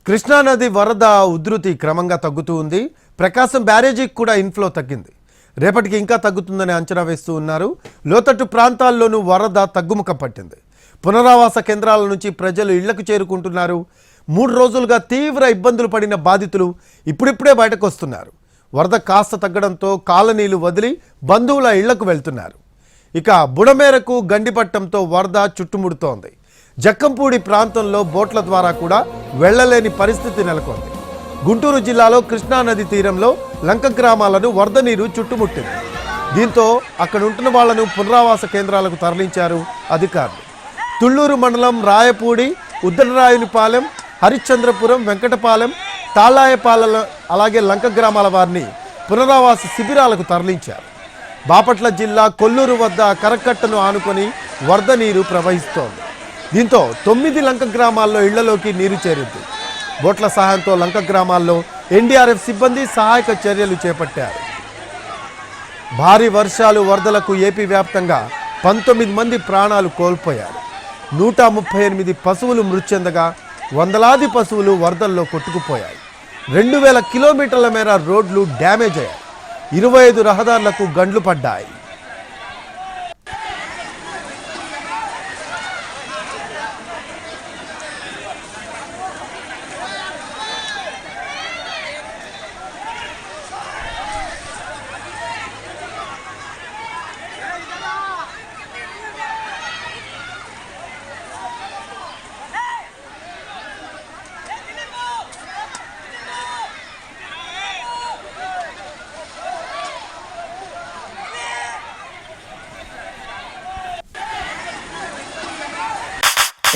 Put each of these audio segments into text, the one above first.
కృష్ణా నది వరద ఉధృతి క్రమంగా తగ్గుతూ ఉంది. ప్రకాశం బ్యారేజీకి కూడా ఇన్ఫ్లో తగ్గింది. రేపటికి ఇంకా తగ్గుతుందని అంచనా వేస్తూ ఉన్నారు. లోతట్టు ప్రాంతాల్లోనూ వరద తగ్గుముఖం పట్టింది. పునరావాస కేంద్రాల నుంచి ప్రజలు ఇళ్లకు చేరుకుంటున్నారు. 3 రోజులుగా తీవ్ర ఇబ్బందులు పడిన బాధితులు ఇప్పుడిప్పుడే బయటకు వస్తున్నారు. వరద కాస్త తగ్గడంతో కాలనీలు వదిలి బంధువుల ఇళ్లకు వెళ్తున్నారు. ఇక బుడమేరకు గండిపట్టంతో వరద చుట్టుముడుతోంది. జక్కంపూడి ప్రాంతంలో బోట్ల ద్వారా కూడా వెళ్లలేని పరిస్థితి నెలకొంది. గుంటూరు జిల్లాలో కృష్ణా నది తీరంలో లంక గ్రామాలను వరద నీరు చుట్టుముట్టింది. దీంతో అక్కడ ఉంటున్న వాళ్లను పునరావాస కేంద్రాలకు తరలించారు అధికారులు. తుళ్లూరు మండలం రాయపూడి, ఉద్దరరాయునిపాలెం, హరిశ్చంద్రపురం, వెంకటపాలెం, తాళాయపాలెం అలాగే లంక గ్రామాల వారిని పునరావాస శిబిరాలకు తరలించారు. బాపట్ల జిల్లా కొల్లూరు వద్ద కరకట్టను ఆనుకొని వరద నీరు ప్రవహిస్తోంది. దీంతో 9 లంక గ్రామాల్లో ఇళ్లలోకి నీరు చేరింది. బోట్ల సహాయంతో లంక గ్రామాల్లో ఎన్డీఆర్ఎఫ్ సిబ్బంది సహాయక చర్యలు చేపట్టారు. భారీ వర్షాలు వరదలకు ఏపీ వ్యాప్తంగా 19 మంది ప్రాణాలు కోల్పోయారు. 138 పశువులు మృతి చెందగా వందలాది పశువులు వరదల్లో కొట్టుకుపోయాయి. 2000 కిలోమీటర్ల మేర రోడ్లు డ్యామేజ్ అయ్యాయి. 25 రహదారులకు గండ్లు పడ్డాయి.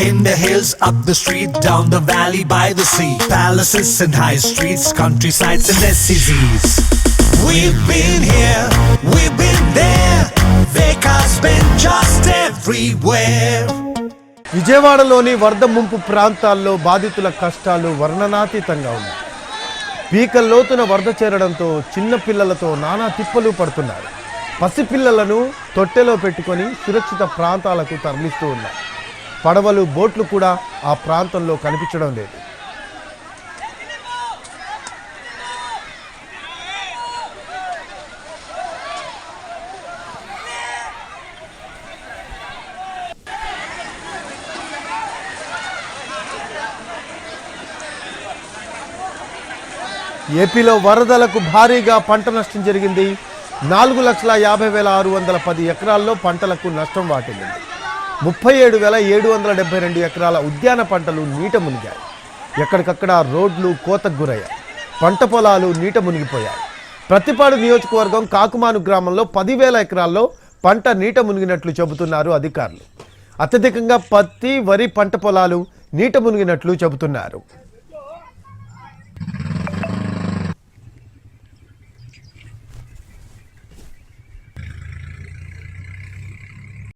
In the hills, up the street, down the valley, by the sea, palaces and high streets, countrysides and SCZs. We've been here, we've been there, Vekas been just everywhere. విజయవాడలోని వరద ముంపు ప్రాంతాల్లో బాధితుల కష్టాలు వర్ణనాతీతంగా ఉన్నాయి. పీకల్లోతున వరద చేరడంతో చిన్న పిల్లలతో నానా తిప్పలు పడుతున్నారు. పసిపిల్లలను తొట్టెలో పెట్టుకొని సురక్షిత ప్రాంతాలకు తరలిస్తూ ఉన్నారు. పడవలు, బోట్లు కూడా ఆ ప్రాంతంలో కనిపించడం లేదు. ఏపీలో వరదలకు భారీగా పంట నష్టం జరిగింది. 4,50,610 ఎకరాల్లో పంటలకు నష్టం వాటిల్లింది. 37,772 ఎకరాల ఉద్యాన పంటలు నీట మునిగాయి. ఎక్కడికక్కడ రోడ్లు కోతకు గురయ్యాయి. పంట పొలాలు నీట మునిగిపోయాయి. ప్రతిపాడు నియోజకవర్గం కాకుమాను గ్రామంలో 10,000 ఎకరాల్లో పంట నీట మునిగినట్లు చెబుతున్నారు అధికారులు. అత్యధికంగా పత్తి, వరి పంట పొలాలు నీట మునిగినట్లు చెబుతున్నారు.